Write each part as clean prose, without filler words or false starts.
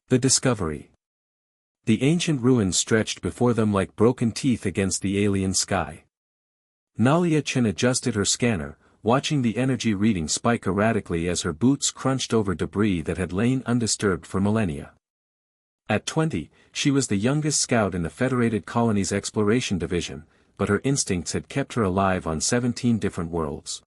The discovery. The ancient ruins stretched before them like broken teeth against the alien sky. Nalia Chen adjusted her scanner, watching the energy reading spike erratically as her boots crunched over debris that had lain undisturbed for millennia. At 20, she was the youngest scout in the Federated Colonies Exploration Division, but her instincts had kept her alive on 17 different worlds.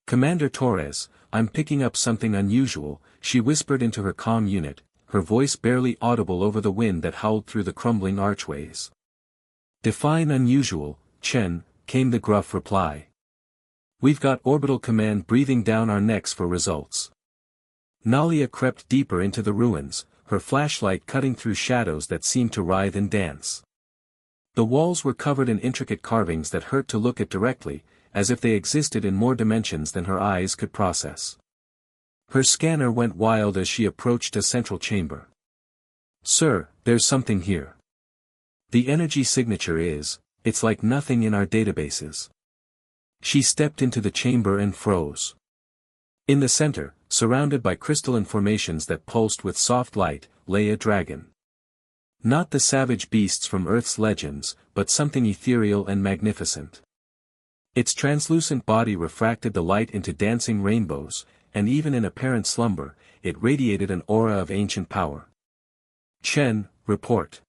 "Commander Torres, I'm picking up something unusual," she whispered into her comm unit, her voice barely audible over the wind that howled through the crumbling archways. "Define unusual, Chen," came the gruff reply. "We've got orbital command breathing down our necks for results." Nalia crept deeper into the ruins, her flashlight cutting through shadows that seemed to writhe and dance. The walls were covered in intricate carvings that hurt to look at directly, as if they existed in more dimensions than her eyes could process. Her scanner went wild as she approached a central chamber. "Sir, there's something here. The energy signature it's like nothing in our databases." She stepped into the chamber and froze. In the center, surrounded by crystalline formations that pulsed with soft light, lay a dragon. Not the savage beasts from Earth's legends, but something ethereal and magnificent. Its translucent body refracted the light into dancing rainbows, and even in apparent slumber, it radiated an aura of ancient power. "Chen, report.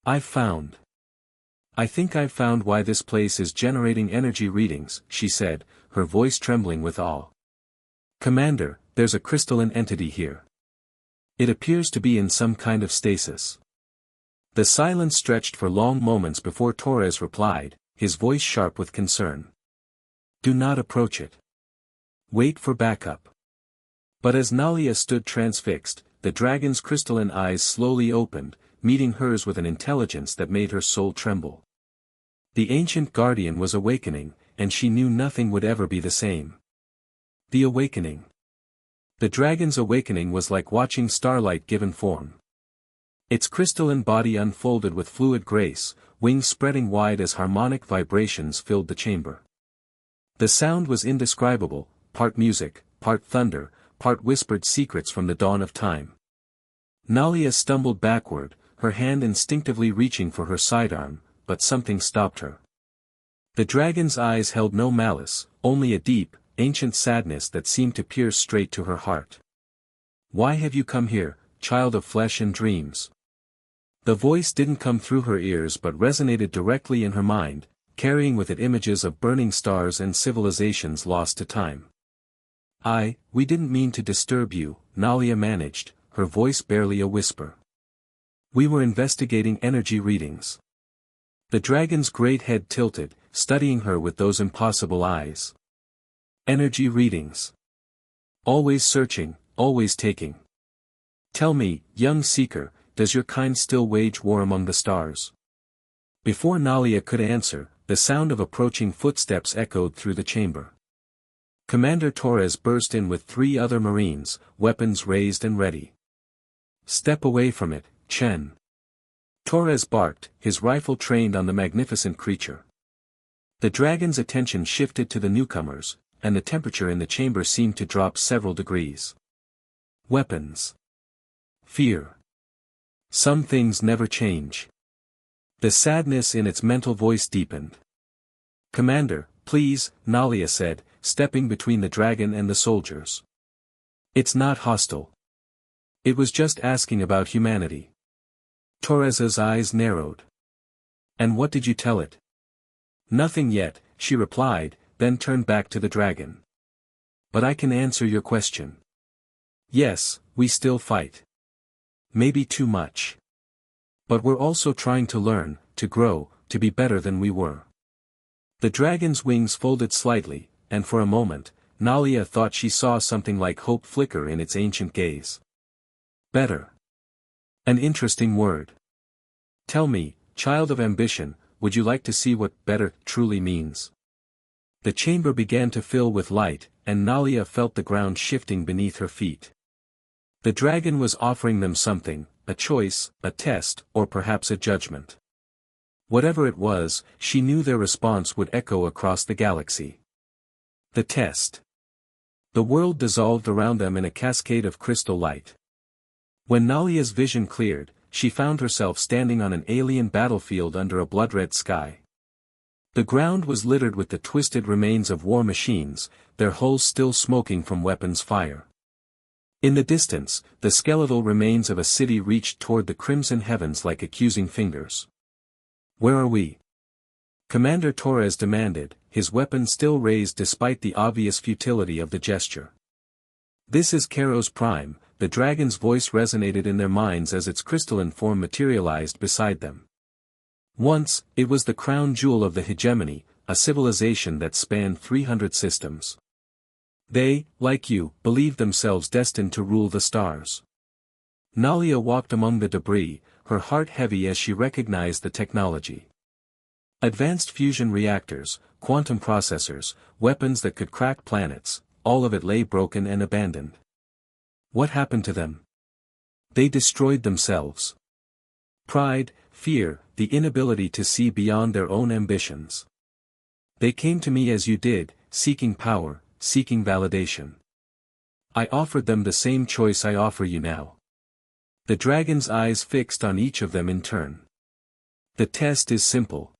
I think I've found why this place is generating energy readings," she said, her voice trembling with awe. "Commander, there's a crystalline entity here. It appears to be in some kind of stasis." The silence stretched for long moments before Torres replied, his voice sharp with concern. "Do not approach it. Wait for backup." But as Nalia stood transfixed, the dragon's crystalline eyes slowly opened, meeting hers with an intelligence that made her soul tremble. The ancient guardian was awakening, and she knew nothing would ever be the same. The awakening. The dragon's awakening was like watching starlight given form. Its crystalline body unfolded with fluid grace, wings spreading wide as harmonic vibrations filled the chamber. The sound was indescribable, part music, part thunder, part whispered secrets from the dawn of time. Nalia stumbled backward, her hand instinctively reaching for her sidearm, but something stopped her. The dragon's eyes held no malice, only a deep, ancient sadness that seemed to pierce straight to her heart. "Why have you come here, child of flesh and dreams?" The voice didn't come through her ears but resonated directly in her mind, carrying with it images of burning stars and civilizations lost to time. We didn't mean to disturb you," Nalia managed, her voice barely a whisper. "We were investigating energy readings." The dragon's great head tilted, studying her with those impossible eyes. "Energy readings. Always searching, always taking. Tell me, young seeker, does your kind still wage war among the stars?" Before Nalia could answer, the sound of approaching footsteps echoed through the chamber. Commander Torres burst in with 3 other Marines, weapons raised and ready. "Step away from it, Chen." Torres barked, his rifle trained on the magnificent creature. The dragon's attention shifted to the newcomers, and the temperature in the chamber seemed to drop several degrees. "Weapons. Fear. Some things never change." The sadness in its mental voice deepened. "Commander, please," Nalia said, stepping between the dragon and the soldiers. "It's not hostile. It was just asking about humanity." Torres's eyes narrowed. "And what did you tell it?" "Nothing yet," she replied, then turned back to the dragon. "But I can answer your question. Yes, we still fight. Maybe too much. But we're also trying to learn, to grow, to be better than we were." The dragon's wings folded slightly, and for a moment, Nalia thought she saw something like hope flicker in its ancient gaze. "Better. An interesting word. Tell me, child of ambition, would you like to see what better truly means?" The chamber began to fill with light, and Nalia felt the ground shifting beneath her feet. The dragon was offering them something, a choice, a test, or perhaps a judgment. Whatever it was, she knew their response would echo across the galaxy. The test. The world dissolved around them in a cascade of crystal light. When Nalia's vision cleared, she found herself standing on an alien battlefield under a blood-red sky. The ground was littered with the twisted remains of war machines, their hulls still smoking from weapons fire. In the distance, the skeletal remains of a city reached toward the crimson heavens like accusing fingers. "Where are we?" Commander Torres demanded, his weapon still raised despite the obvious futility of the gesture. "This is Kairos Prime," the dragon's voice resonated in their minds as its crystalline form materialized beside them. Once, it was the crown jewel of the hegemony, a civilization that spanned 300 systems. They, like you, believed themselves destined to rule the stars. Nalia walked among the debris, her heart heavy as she recognized the technology. Advanced fusion reactors, quantum processors, weapons that could crack planets, all of it lay broken and abandoned. What happened to them? They destroyed themselves. Pride, fear, the inability to see beyond their own ambitions. They came to me as you did, seeking power, seeking validation. I offered them the same choice I offer you now. The dragon's eyes fixed on each of them in turn. The test is simple.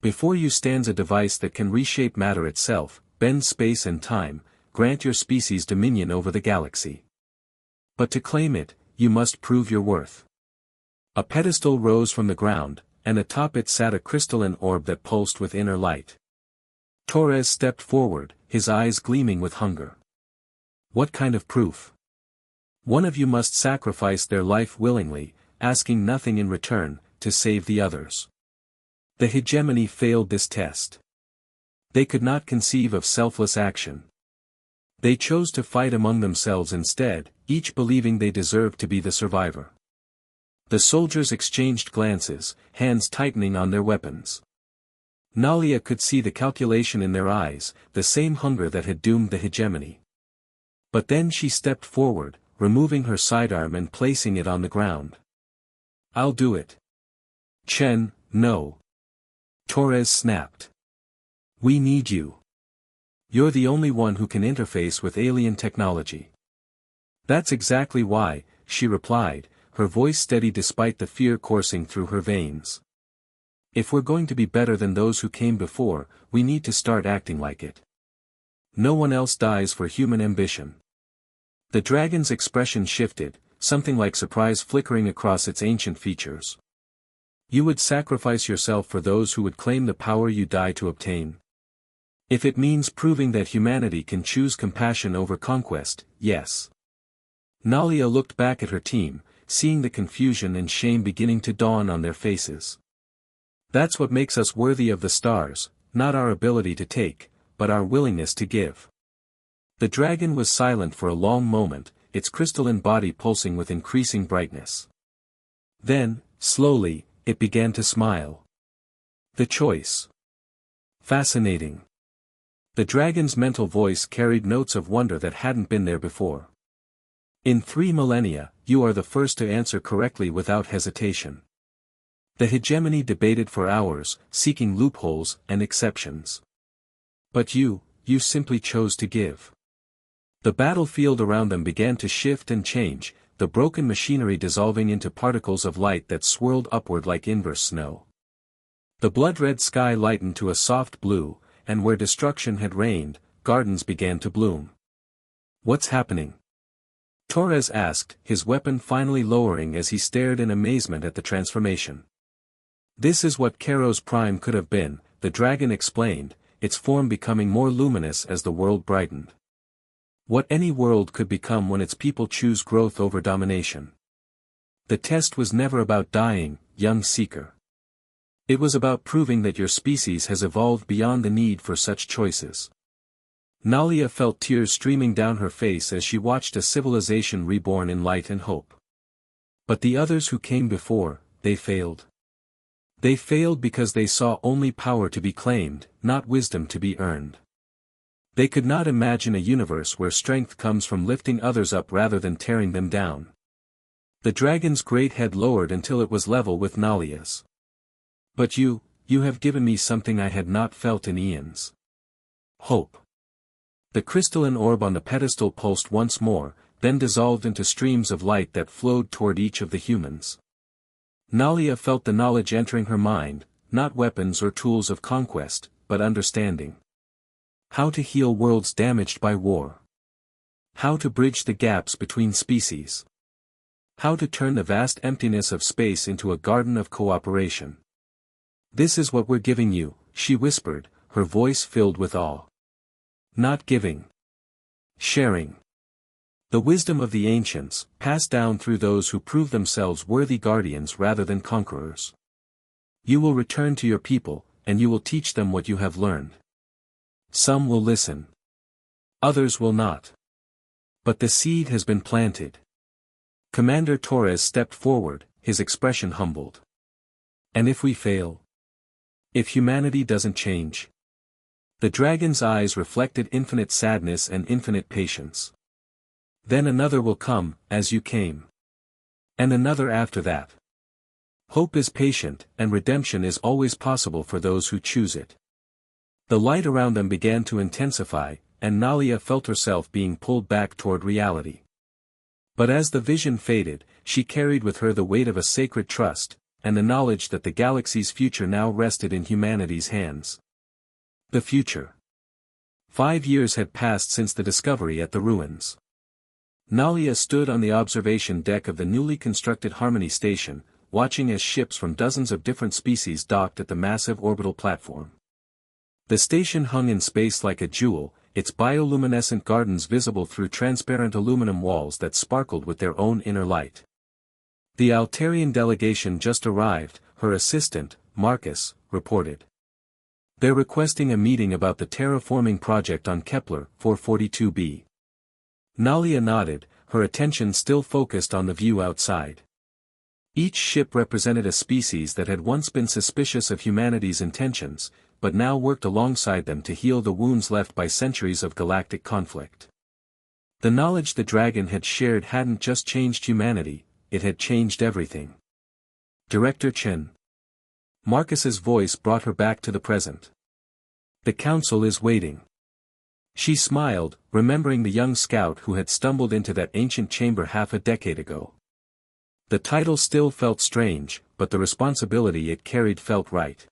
Before you stands a device that can reshape matter itself, bend space and time, grant your species dominion over the galaxy. But to claim it, you must prove your worth. A pedestal rose from the ground, and atop it sat a crystalline orb that pulsed with inner light. Torres stepped forward, his eyes gleaming with hunger. What kind of proof? One of you must sacrifice their life willingly, asking nothing in return, to save the others. The hegemony failed this test. They could not conceive of selfless action. They chose to fight among themselves instead, each believing they deserved to be the survivor. The soldiers exchanged glances, hands tightening on their weapons. Nalia could see the calculation in their eyes, the same hunger that had doomed the hegemony. But then she stepped forward, removing her sidearm and placing it on the ground. "I'll do it." "Chen, no." Torres snapped. "We need you. You're the only one who can interface with alien technology." "That's exactly why," she replied, her voice steady despite the fear coursing through her veins. "If we're going to be better than those who came before, we need to start acting like it. No one else dies for human ambition." The dragon's expression shifted, something like surprise flickering across its ancient features. "You would sacrifice yourself for those who would claim the power you die to obtain? If it means proving that humanity can choose compassion over conquest, yes." Nalia looked back at her team, seeing the confusion and shame beginning to dawn on their faces. "That's what makes us worthy of the stars, not our ability to take, but our willingness to give." The dragon was silent for a long moment, its crystalline body pulsing with increasing brightness. Then, slowly, it began to smile. "The choice. Fascinating." The dragon's mental voice carried notes of wonder that hadn't been there before. "In 3 millennia, you are the first to answer correctly without hesitation. The hegemony debated for hours, seeking loopholes and exceptions. But you simply chose to give." The battlefield around them began to shift and change, the broken machinery dissolving into particles of light that swirled upward like inverse snow. The blood-red sky lightened to a soft blue, and where destruction had reigned, gardens began to bloom. "What's happening?" Torres asked, his weapon finally lowering as he stared in amazement at the transformation. "This is what Kairos Prime could have been," the dragon explained, its form becoming more luminous as the world brightened. "What any world could become when its people choose growth over domination. The test was never about dying, young seeker. It was about proving that your species has evolved beyond the need for such choices." Nalia felt tears streaming down her face as she watched a civilization reborn in light and hope. But the others who came before, they failed. They failed because they saw only power to be claimed, not wisdom to be earned. They could not imagine a universe where strength comes from lifting others up rather than tearing them down. The dragon's great head lowered until it was level with Nalia's. "But you have given me something I had not felt in eons. Hope." The crystalline orb on the pedestal pulsed once more, then dissolved into streams of light that flowed toward each of the humans. Nalia felt the knowledge entering her mind, not weapons or tools of conquest, but understanding. How to heal worlds damaged by war. How to bridge the gaps between species. How to turn the vast emptiness of space into a garden of cooperation. This is what we're giving you, she whispered, her voice filled with awe. Not giving. Sharing. The wisdom of the ancients, passed down through those who prove themselves worthy guardians rather than conquerors. You will return to your people, and you will teach them what you have learned. Some will listen. Others will not. But the seed has been planted. Commander Torres stepped forward, his expression humbled. And if we fail? If humanity doesn't change? The dragon's eyes reflected infinite sadness and infinite patience. Then another will come, as you came. And another after that. Hope is patient, and redemption is always possible for those who choose it. The light around them began to intensify, and Nalia felt herself being pulled back toward reality. But as the vision faded, she carried with her the weight of a sacred trust, and the knowledge that the galaxy's future now rested in humanity's hands. The future. 5 years had passed since the discovery at the ruins. Nalia stood on the observation deck of the newly constructed Harmony Station, watching as ships from dozens of different species docked at the massive orbital platform. The station hung in space like a jewel, its bioluminescent gardens visible through transparent aluminum walls that sparkled with their own inner light. The Altarian delegation just arrived, her assistant, Marcus, reported. They're requesting a meeting about the terraforming project on Kepler 442b. Nalia nodded, her attention still focused on the view outside. Each ship represented a species that had once been suspicious of humanity's intentions, but now worked alongside them to heal the wounds left by centuries of galactic conflict. The knowledge the dragon had shared hadn't just changed humanity, it had changed everything. Director Chen. Marcus's voice brought her back to the present. The council is waiting. She smiled, remembering the young scout who had stumbled into that ancient chamber half a decade ago. The title still felt strange, but the responsibility it carried felt right.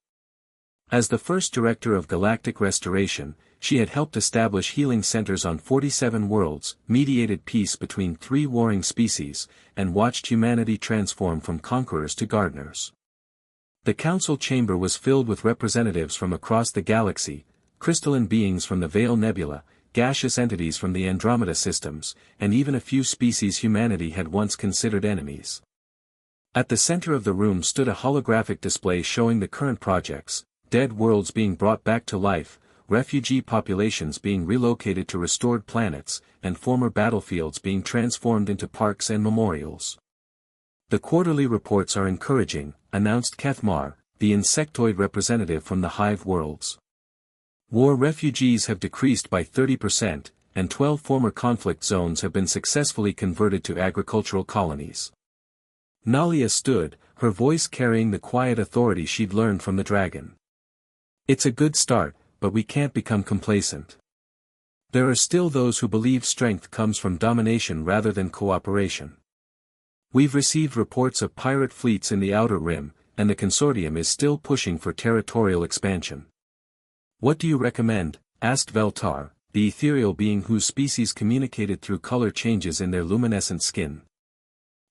As the first director of Galactic Restoration, she had helped establish healing centers on 47 worlds, mediated peace between 3 warring species, and watched humanity transform from conquerors to gardeners. The council chamber was filled with representatives from across the galaxy, crystalline beings from the Veil Nebula, gaseous entities from the Andromeda systems, and even a few species humanity had once considered enemies. At the center of the room stood a holographic display showing the current projects, dead worlds being brought back to life, refugee populations being relocated to restored planets, and former battlefields being transformed into parks and memorials. The quarterly reports are encouraging, announced Kethmar, the insectoid representative from the Hive worlds. War refugees have decreased by 30%, and 12 former conflict zones have been successfully converted to agricultural colonies. Nalia stood, her voice carrying the quiet authority she'd learned from the dragon. It's a good start, but we can't become complacent. There are still those who believe strength comes from domination rather than cooperation. We've received reports of pirate fleets in the Outer Rim, and the consortium is still pushing for territorial expansion. What do you recommend? Asked Veltar, the ethereal being whose species communicated through color changes in their luminescent skin.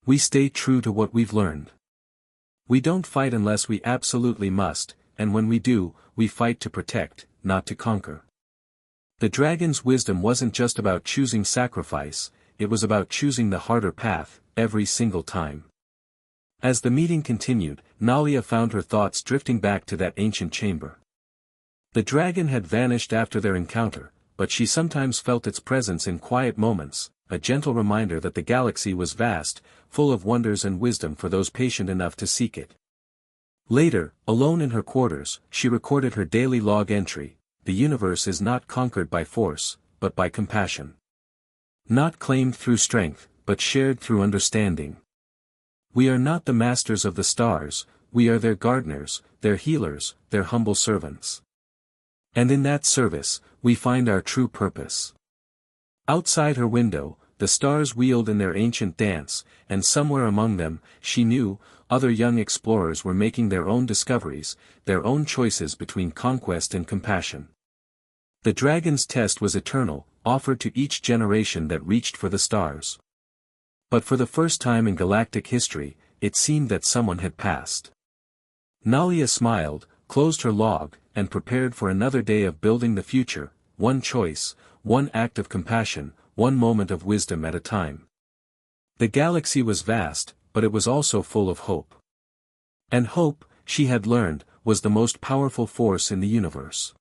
We stay true to what we've learned. We don't fight unless we absolutely must, and when we do, we fight to protect, not to conquer. The dragon's wisdom wasn't just about choosing sacrifice, it was about choosing the harder path, every single time. As the meeting continued, Nalia found her thoughts drifting back to that ancient chamber. The dragon had vanished after their encounter, but she sometimes felt its presence in quiet moments, a gentle reminder that the galaxy was vast, full of wonders and wisdom for those patient enough to seek it. Later, alone in her quarters, she recorded her daily log entry: the universe is not conquered by force, but by compassion. Not claimed through strength, but shared through understanding. We are not the masters of the stars, we are their gardeners, their healers, their humble servants. And in that service, we find our true purpose. Outside her window, the stars wheeled in their ancient dance, and somewhere among them, she knew, other young explorers were making their own discoveries, their own choices between conquest and compassion. The dragon's test was eternal, offered to each generation that reached for the stars. But for the first time in galactic history, it seemed that someone had passed. Nalia smiled, closed her log, and prepared for another day of building the future, one choice, one act of compassion, one moment of wisdom at a time. The galaxy was vast, but it was also full of hope. And hope, she had learned, was the most powerful force in the universe.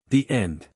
The end.